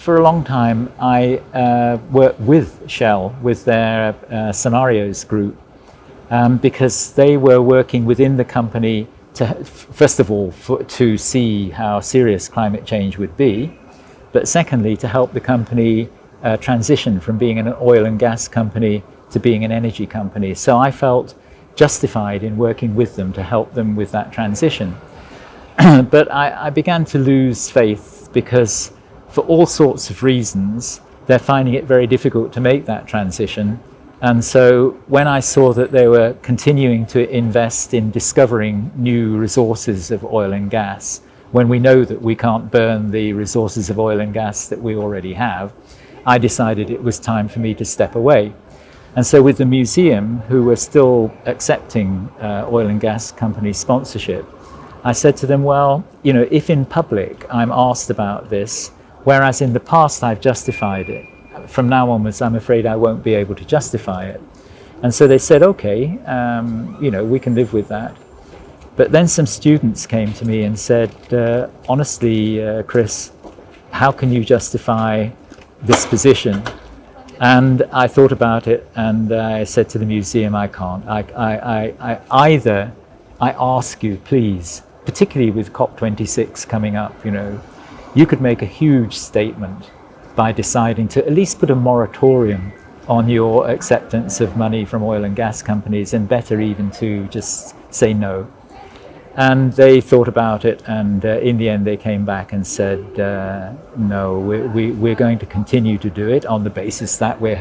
for a long time, I worked with Shell, with their scenarios group, because they were working within the company to, first of all, to see how serious climate change would be, but secondly, to help the company transition from being an oil and gas company to being an energy company. So I felt justified in working with them to help them with that transition. But I began to lose faith because for all sorts of reasons, they're finding it very difficult to make that transition. And so when I saw that they were continuing to invest in discovering new resources of oil and gas, when we know that we can't burn the resources of oil and gas that we already have, I decided it was time for me to step away. And so with the museum, who were still accepting oil and gas company sponsorship, I said to them, well, you know, if in public I'm asked about this, whereas in the past I've justified it, from now onwards I'm afraid I won't be able to justify it. And so they said, okay, you know, we can live with that. But then some students came to me and said, honestly, Chris, how can you justify this position? And I thought about it and I said to the museum, I can't. Either I ask you, please, particularly with COP26 coming up, you know, you could make a huge statement by deciding to at least put a moratorium on your acceptance of money from oil and gas companies, and better even to just say no. And they thought about it, and in the end they came back and said, no, we're going to continue to do it on the basis that we're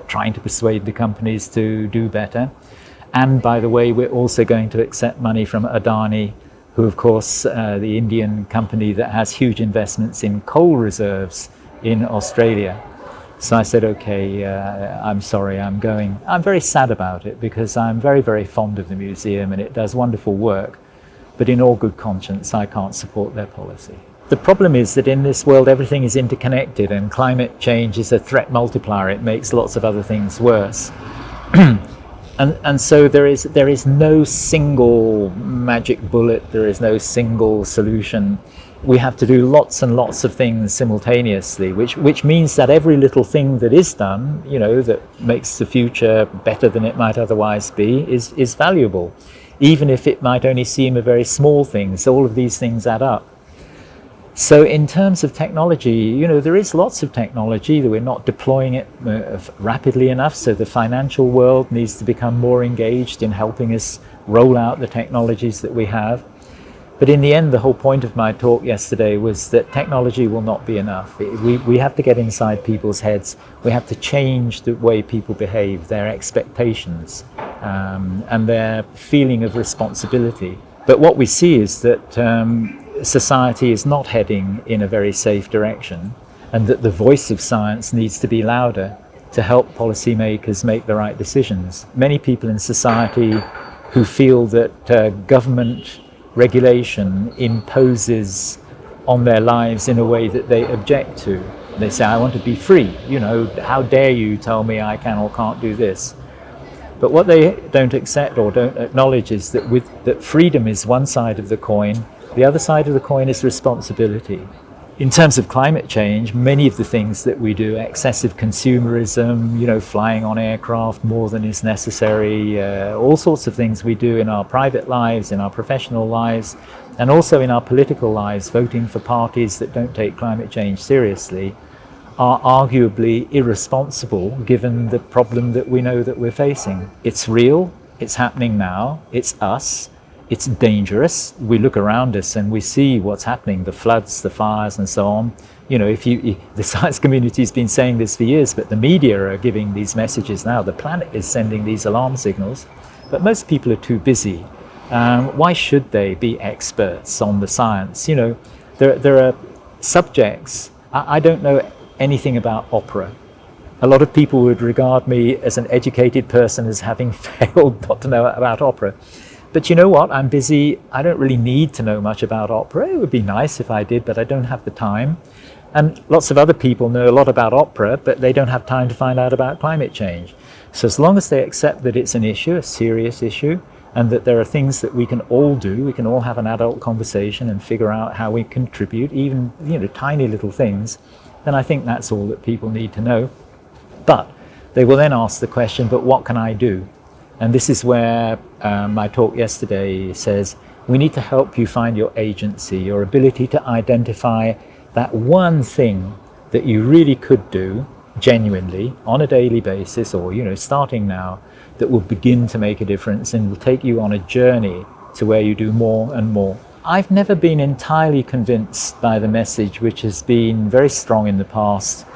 trying to persuade the companies to do better. And by the way, we're also going to accept money from Adani, who of course, the Indian company that has huge investments in coal reserves in Australia. So I said, okay, I'm sorry, I'm going. I'm very sad about it because I'm very, very fond of the museum and it does wonderful work. But in all good conscience, I can't support their policy. The problem is that in this world, everything is interconnected and climate change is a threat multiplier. It makes lots of other things worse. And so there is no single magic bullet, there is no single solution. We have to do lots and lots of things simultaneously, which means that every little thing that is done, you know, that makes the future better than it might otherwise be, is valuable, even if it might only seem a very small thing. So all of these things add up. So in terms of technology, you know, there is lots of technology that we're not deploying it rapidly enough. So the financial world needs to become more engaged in helping us roll out the technologies that we have. But in the end, the whole point of my talk yesterday was that technology will not be enough. We have to get inside people's heads. We have to change the way people behave, their expectations, and their feeling of responsibility. But what we see is that society is not heading in a very safe direction, and that the voice of science needs to be louder to help policymakers make the right decisions. Many people in society who feel that government regulation imposes on their lives in a way that they object to. They say, I want to be free, you know, how dare you tell me I can or can't do this? But what they don't accept or don't acknowledge is that freedom is one side of the coin. The other side of the coin is responsibility. In terms of climate change, many of the things that we do, excessive consumerism, you know, flying on aircraft more than is necessary, all sorts of things we do in our private lives, in our professional lives, and also in our political lives, voting for parties that don't take climate change seriously, are arguably irresponsible given the problem that we know that we're facing. It's real, it's happening now, it's us. It's dangerous. We look around us and we see what's happening, the floods, the fires and so on. You know, the science community has been saying this for years, but the media are giving these messages now. The planet is sending these alarm signals, but most people are too busy. Why should they be experts on the science? You know, there are subjects. I don't know anything about opera. A lot of people would regard me as an educated person as having failed not to know about opera. But you know what, I'm busy, I don't really need to know much about opera. It would be nice if I did, but I don't have the time. And lots of other people know a lot about opera, but they don't have time to find out about climate change. So as long as they accept that it's an issue, a serious issue, and that there are things that we can all do, we can all have an adult conversation and figure out how we contribute, even, you know, tiny little things, then I think that's all that people need to know. But they will then ask the question, but what can I do? And this is where my talk yesterday says, we need to help you find your agency, your ability to identify that one thing that you really could do genuinely on a daily basis, or starting now, that will begin to make a difference and will take you on a journey to where you do more and more. I've never been entirely convinced by the message, which has been very strong in the past,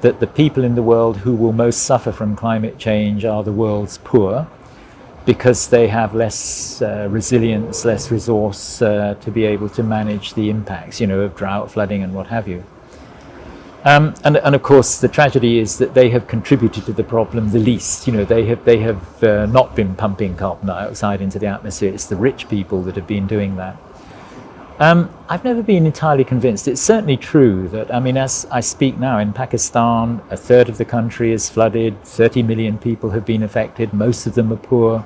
that the people in the world who will most suffer from climate change are the world's poor, because they have less resilience, less resource to be able to manage the impacts, of drought, flooding, and what have you. And of course, the tragedy is that they have contributed to the problem the least. They have not been pumping carbon dioxide into the atmosphere. It's the rich people that have been doing that. I've never been entirely convinced. It's certainly true that, as I speak now in Pakistan, a third of the country is flooded, 30 million people have been affected, most of them are poor,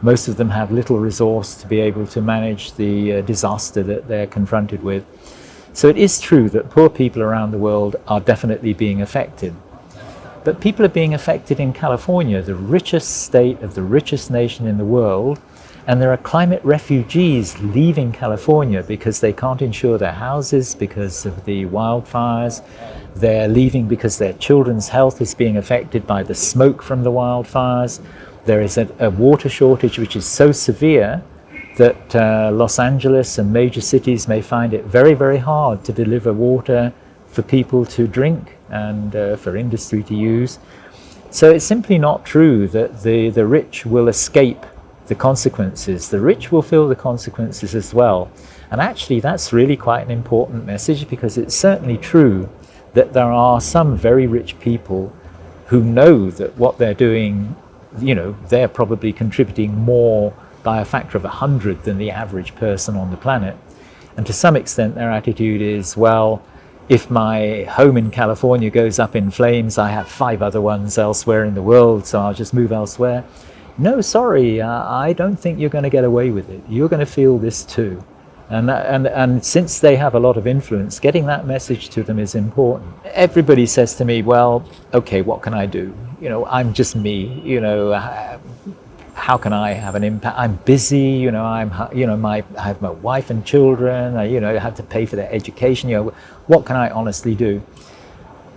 most of them have little resource to be able to manage the disaster that they're confronted with. So it is true that poor people around the world are definitely being affected. But people are being affected in California, the richest state of the richest nation in the world, and there are climate refugees leaving California because they can't insure their houses because of the wildfires. They're leaving because their children's health is being affected by the smoke from the wildfires. There is a water shortage which is so severe that Los Angeles and major cities may find it very, very hard to deliver water for people to drink and for industry to use. So it's simply not true that the rich will escape the consequences. The rich will feel the consequences as well. And actually that's really quite an important message, because it's certainly true that there are some very rich people who know that what they're doing, they're probably contributing more by a factor of 100 than the average person on the planet. And to some extent their attitude is, well, if my home in California goes up in flames, I have 5 other ones elsewhere in the world, so I'll just move elsewhere. No, sorry, I don't think you're going to get away with it. You're going to feel this too. And since they have a lot of influence, getting that message to them is important. Everybody says to me, well, okay, what can I do? I'm just me, how can I have an impact? I'm busy, I have my wife and children, I have to pay for their education, what can I honestly do?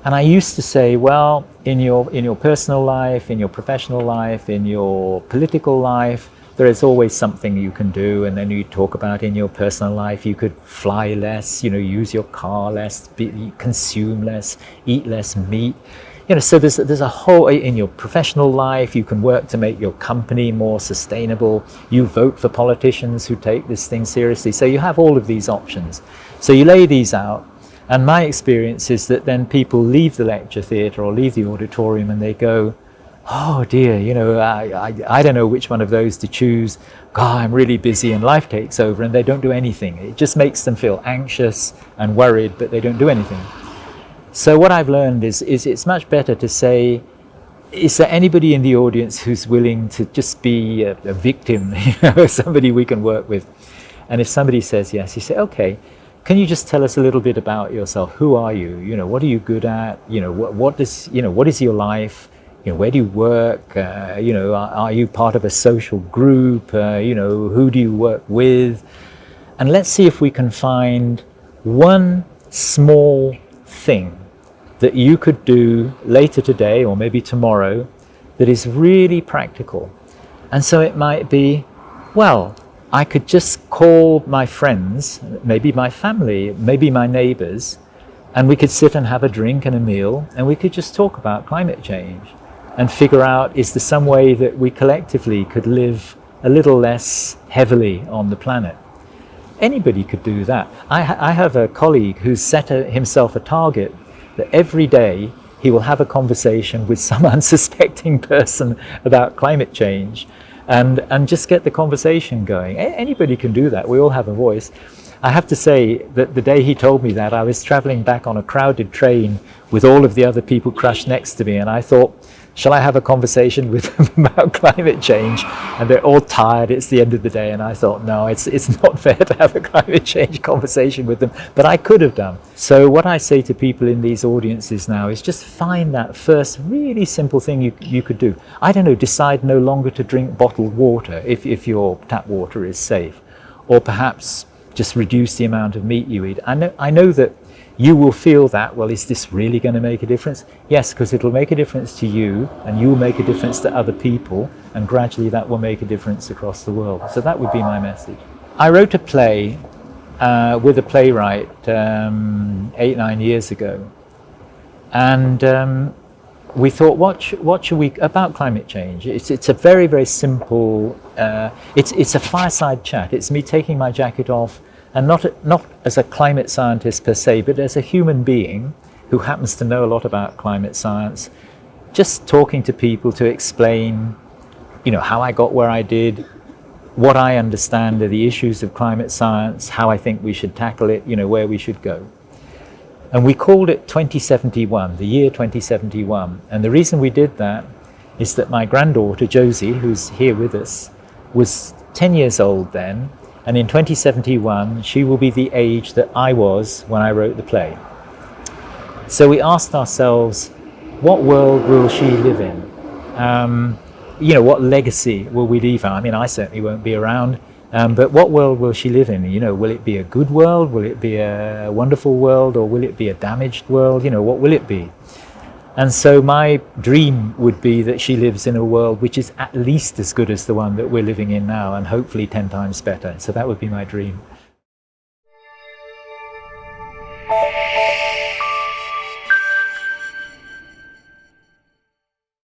And I used to say, well, in your personal life, in your professional life, in your political life, there is always something you can do. And then you talk about in your personal life, you could fly less, use your car less, consume less, eat less meat. So there's a whole, in your professional life, you can work to make your company more sustainable. You vote for politicians who take this thing seriously. So you have all of these options. So you lay these out. And my experience is that then people leave the lecture theatre or leave the auditorium and they go, oh dear, I don't know which one of those to choose. God, I'm really busy, and life takes over, and they don't do anything. It just makes them feel anxious and worried, but they don't do anything. So what I've learned is it's much better to say, is there anybody in the audience who's willing to just be a victim, somebody we can work with? And if somebody says yes, you say, okay, can you just tell us a little bit about yourself? Who are you? What are you good at? What is your life? Where do you work? Are you part of a social group? Who do you work with? And let's see if we can find one small thing that you could do later today or maybe tomorrow that is really practical. And so it might be, well, I could just call my friends, maybe my family, maybe my neighbors, and we could sit and have a drink and a meal, and we could just talk about climate change and figure out, is there some way that we collectively could live a little less heavily on the planet? Anybody could do that. I have a colleague who's set himself a target that every day he will have a conversation with some unsuspecting person about climate change and just get the conversation going. Anybody can do that. We all have a voice. I have to say that the day he told me that, I was traveling back on a crowded train with all of the other people crushed next to me, and I thought, shall I have a conversation with them about climate change? And they're all tired, it's the end of the day, and I thought, no, it's not fair to have a climate change conversation with them, but I could have done. So what I say to people in these audiences now is just find that first really simple thing you could do. I don't know, decide no longer to drink bottled water if your tap water is safe, or perhaps just reduce the amount of meat you eat. I know that you will feel that, well, is this really going to make a difference? Yes, because it'll make a difference to you, and you will make a difference to other people, and gradually that will make a difference across the world. So that would be my message. I wrote a play with a playwright 8-9 years ago, and we thought, what should we about climate change? It's a very, very simple. It's a fireside chat. It's me taking my jacket off, and not as a climate scientist per se, but as a human being who happens to know a lot about climate science, just talking to people to explain, how I got where I did, what I understand are the issues of climate science, how I think we should tackle it, where we should go. And we called it 2071, the year 2071. And the reason we did that is that my granddaughter, Josie, who's here with us, was 10 years old then. And in 2071, she will be the age that I was when I wrote the play. So we asked ourselves, what world will she live in? What legacy will we leave her? I mean, I certainly won't be around, but what world will she live in? Will it be a good world? Will it be a wonderful world? Or will it be a damaged world? What will it be? And so my dream would be that she lives in a world which is at least as good as the one that we're living in now, and hopefully 10 times better. So that would be my dream.